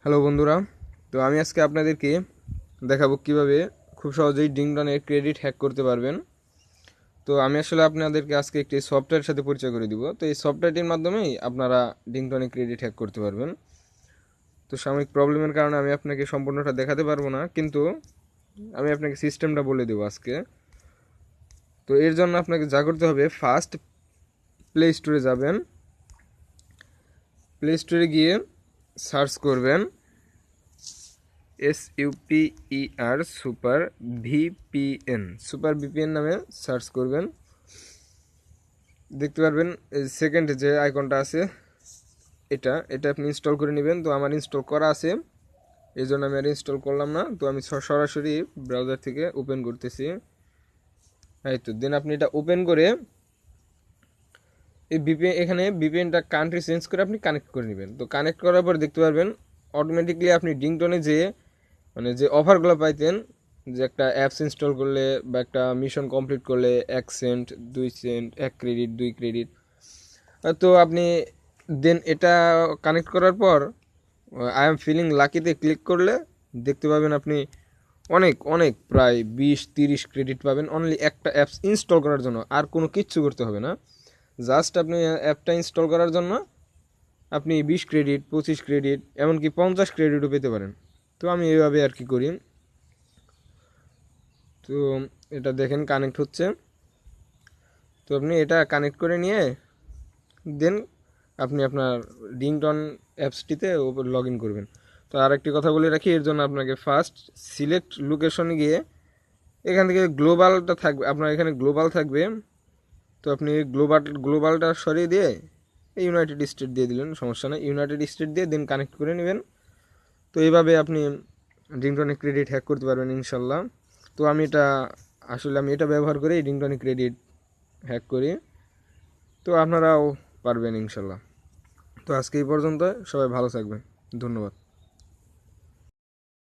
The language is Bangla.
হ্যালো বন্ধুরা, তো আমি আজকে আপনাদেরকে দেখাবো কিভাবে খুব সহজেই ডিংডনের ক্রেডিট হ্যাক করতে পারবেন। তো আমি আসলে আপনাদেরকে আজকে একটি সফটওয়্যারের সাথে পরিচয় করে দিব। তো এই সফটওয়্যারটির মাধ্যমেই আপনারা ডিংডনে ক্রেডিট হ্যাক করতে পারবেন। তো সাময়িক প্রবলেমের কারণে আমি আপনাকে সম্পূর্ণটা দেখাতে পারবো না, কিন্তু আমি আপনাকে সিস্টেমটা বলে দেবো আজকে। তো এর জন্য আপনাকে যা করতে হবে, ফার্স্ট প্লে স্টোরে যাবেন। প্লে স্টোরে গিয়ে সার্চ করবেন SUPER সুপার ভিপিএন নামে সার্চ করবেন। দেখতে পারবেন সেকেন্ড যে আইকনটা আছে এটা আপনি ইনস্টল করে নেবেন। তো আমার ইনস্টল করা আছে, এই জন্য আমি আর ইনস্টল করলাম না। তো আমি সরাসরি ব্রাউজার থেকে ওপেন করতেছি। এই তো দেন আপনি এটা ওপেন করে এই এখানে ভিপিএনটা কান্ট্রি চেঞ্জ করে আপনি কানেক্ট করে নেবেন। তো কানেক্ট করার পর দেখতে পারবেন অটোমেটিকলি আপনি ডিংটনে যে যে অফারগুলো পাইতেন, যে একটা অ্যাপস ইনস্টল করলে বা একটা মিশন কমপ্লিট করলে 1 সেন্ট, 2 সেন্ট, 1 ক্রেডিট, 2 ক্রেডিট। তো আপনি দেন এটা কানেক্ট করার পর আই এম ফিলিং লাকিতে ক্লিক করলে দেখতে পাবেন আপনি অনেক অনেক প্রায় 20-30 ক্রেডিট পাবেন অনলি একটা অ্যাপস ইনস্টল করার জন্য। আর কোনো কিচ্ছু করতে হবে না, জাস্ট আপনি অ্যাপটা ইনস্টল করার জন্য আপনি 20 ক্রেডিট, 25 ক্রেডিট, এমনকি 50 ক্রেডিটও পেতে পারেন। তো আমি এইভাবে আর কি করি। তো এটা দেখেন কানেক্ট হচ্ছে। তো আপনি এটা কানেক্ট করে নিয়ে দেন আপনি আপনার ডিংটন অ্যাপসটিতে লগ ইন করবেন। তো আর একটি কথা বলে রাখি, এর জন্য আপনাকে ফার্স্ট সিলেক্ট লোকেশনে গিয়ে এখান থেকে গ্লোবালটা থাকবে, আপনার এখানে গ্লোবাল থাকবে। তো আপনি গ্লোবালটা সরিয়ে দিয়ে ইউনাইটেড স্টেট দিয়ে দিলেন, সমস্যা নেই, ইউনাইটেড স্টেট দিয়ে দেন কানেক্ট করে নেবেন। তো এইভাবে আপনি ডিংটনে ক্রেডিট হ্যাক করতে পারবেন ইনশাল্লাহ। তো আমি এটা ব্যবহার করে ডিংটনে ক্রেডিট হ্যাক করি। তো আপনারাও পারবেন ইনশাল্লাহ। তো আজকে এই পর্যন্ত, সবাই ভালো থাকবেন, ধন্যবাদ।